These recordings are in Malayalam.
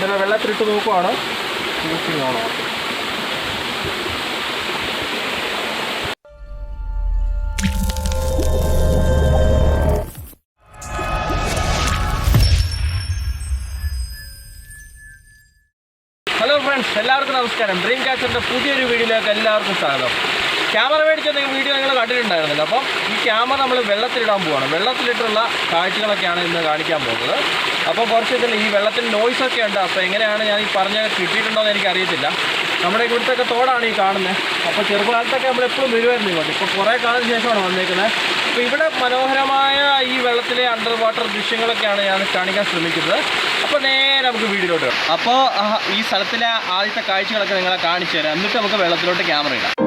ഇങ്ങനെ വെള്ളത്തിലിട്ട് നോക്കുവാണ്. യൂസിങ് ആണോ? ഹലോ ഫ്രണ്ട്സ്, എല്ലാവർക്കും നമസ്കാരം. ഡ്രീം ക്യാച്ചറിൻ്റെ പുതിയൊരു വീഡിയോയിലേക്ക് എല്ലാവർക്കും സ്വാഗതം. ക്യാമറ മേടിച്ച വീഡിയോ നിങ്ങൾ കണ്ടിട്ടുണ്ടായിരുന്നില്ല. അപ്പം ഈ ക്യാമറ നമ്മൾ വെള്ളത്തിലിടാൻ പോവുകയാണ്. വെള്ളത്തിലിട്ടുള്ള കാഴ്ചകളൊക്കെയാണ് ഇന്ന് കാണിക്കാൻ പോകുന്നത്. അപ്പോൾ കുറച്ച് ഇതിൽ ഈ വെള്ളത്തിൽ നോയ്സൊക്കെ ഉണ്ട്. അപ്പോൾ എങ്ങനെയാണ് ഞാൻ ഈ പറഞ്ഞ കിട്ടിയിട്ടുണ്ടോ എന്ന് എനിക്കറിയത്തില്ല. നമ്മുടെ ഇവിടുത്തെയൊക്കെ തോടാണ് ഈ കാണുന്നത്. അപ്പോൾ ചെറുപ്പകാലത്തൊക്കെ നമ്മളെപ്പോഴും വരുമായിരുന്നു ഇങ്ങോട്ട്. ഇപ്പോൾ കുറേ കാലത്തിന് ശേഷമാണ് വന്നേക്കുന്നത്. അപ്പോൾ ഇവിടെ മനോഹരമായ ഈ വെള്ളത്തിലെ അണ്ടർ വാട്ടർ ദൃശ്യങ്ങളൊക്കെയാണ് ഞാൻ കാണിക്കാൻ ശ്രമിക്കുന്നത്. അപ്പോൾ നേരെ നമുക്ക് വീഡിയോയിലോട്ട് വരാം. അപ്പോൾ ഈ സ്ഥലത്തിലെ ആദ്യത്തെ കാഴ്ചകളൊക്കെ നിങ്ങളെ കാണിച്ചു തരാം. എന്നിട്ട് നമുക്ക് വെള്ളത്തിലോട്ട് ക്യാമറ ഇടാം.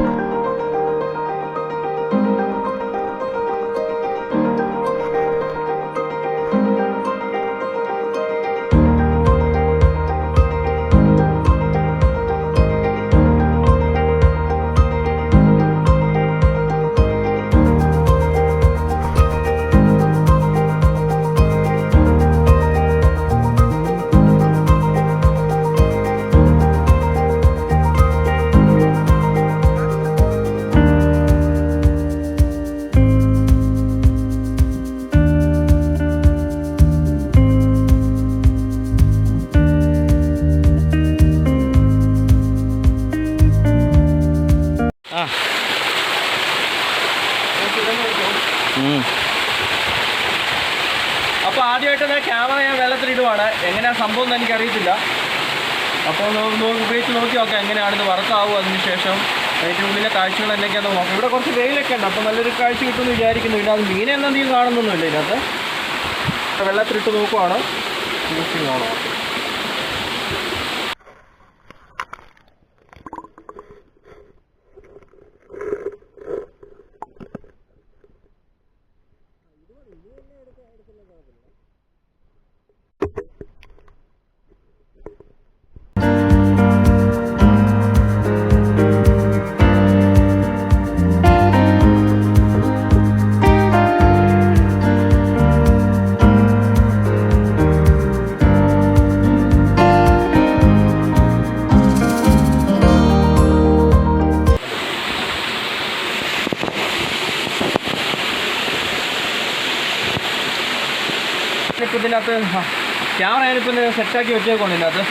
അപ്പോൾ ആദ്യമായിട്ട് ക്യാമറ ഞാൻ വെള്ളത്തിലിടുവാണ്. എങ്ങനെയാണ് സംഭവം എന്ന് എനിക്കറിയത്തില്ല. അപ്പോൾ ഉപയോഗിച്ച് നോക്കി നോക്കാം എങ്ങനെയാണിത് വർക്കാവും. അതിന് ശേഷം ഏറ്റവും ഉള്ളിലെ കാഴ്ചകൾ എന്തൊക്കെയാണെന്ന് നോക്കാം. ഇവിടെ കുറച്ച് വെയിലൊക്കെ ഉണ്ട്. അപ്പോൾ നല്ലൊരു കാഴ്ച കിട്ടുമെന്ന് വിചാരിക്കുന്നു. ഇല്ല, അത് മീനെ എന്തെങ്കിലും കാണുന്നൊന്നുമില്ല ഇതിനകത്ത്. വെള്ളത്തിലിട്ട് നോക്കുവാണ്. യൂസിങ് ആണോ? ഇപ്പോൾ ഇതിനകത്ത് ക്യാമറ ഞാനിപ്പോൾ സെറ്റാക്കി വെച്ചേക്കൊണ്ട് ഇതിനകത്ത്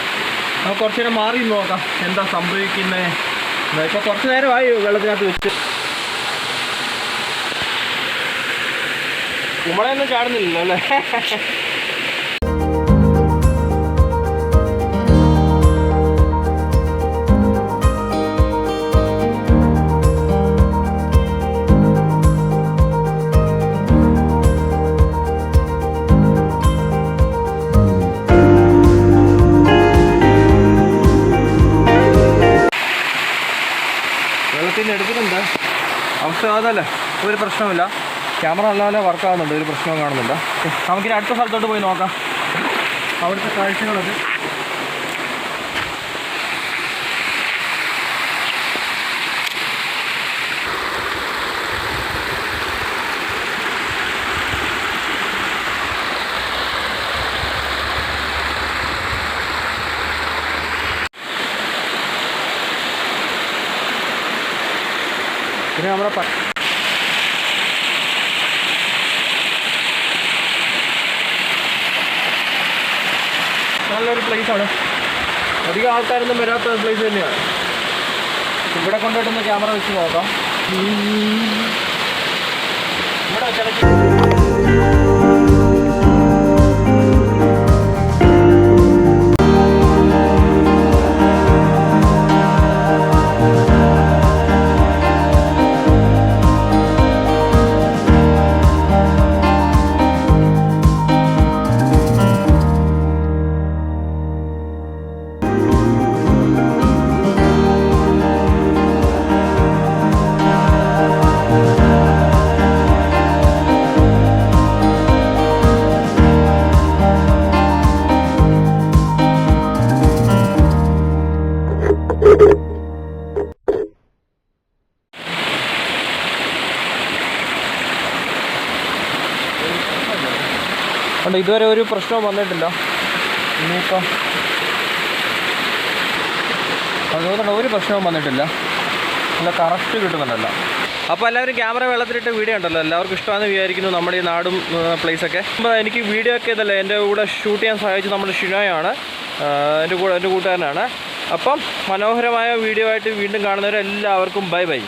നമുക്ക് കുറച്ച് നേരം മാറി നോക്കാം എന്താ സംഭവിക്കുന്നത്. ഇപ്പോൾ കുറച്ച് നേരമായി വെള്ളത്തിനകത്ത് വെച്ച്. കുമ്പളയൊന്നും ചാടുന്നില്ലല്ലോ അല്ലേ? വെള്ളത്തിൻ്റെ എടുക്കുന്നുണ്ട്. അവസ്ഥ അതല്ലേ, ഒരു പ്രശ്നമില്ല. ക്യാമറ നല്ലപോലെ വർക്കാവുന്നുണ്ട്, ഒരു പ്രശ്നവും കാണുന്നില്ല. നമുക്കിനി അടുത്ത സ്ഥലത്തോട്ട് പോയി നോക്കാം അവിടുത്തെ കാഴ്ചകളൊക്കെ. പിന്നെ നമ്മുടെ നല്ലൊരു പ്ലേസാണ്. അധികം ആൾക്കാരൊന്നും വരാത്ത പ്ലേസ് തന്നെയാണ്. ഇവിടെ കൊണ്ടുപോയിട്ടൊന്ന് ക്യാമറ വെച്ച് നോക്കാം. ഇവിടെ വെച്ചാൽ അതുകൊണ്ട് ഇതുവരെ ഒരു പ്രശ്നവും വന്നിട്ടില്ല. ഇനിയിപ്പം അതുകൊണ്ട് ഒരു പ്രശ്നവും വന്നിട്ടില്ല, നല്ല കറക്റ്റ് കിട്ടുന്നുണ്ടല്ലോ. അപ്പോൾ എല്ലാവരും ക്യാമറ വെള്ളത്തിലിട്ട് വീഡിയോ ഉണ്ടല്ലോ, എല്ലാവർക്കും ഇഷ്ടമാണെന്ന് വിചാരിക്കുന്നു. നമ്മുടെ ഈ നാടും പ്ലേസൊക്കെ. അപ്പോൾ എനിക്ക് വീഡിയോ ഒക്കെ ഇതല്ലേ എൻ്റെ കൂടെ ഷൂട്ട് ചെയ്യാൻ സഹായിച്ചത് നമ്മുടെ ഷിനോയാണ്, എൻ്റെ കൂട്ടുകാരനാണ്. അപ്പം മനോഹരമായ വീഡിയോ ആയിട്ട് വീണ്ടും കാണുന്നവരെല്ലാവർക്കും ബൈ ബൈ.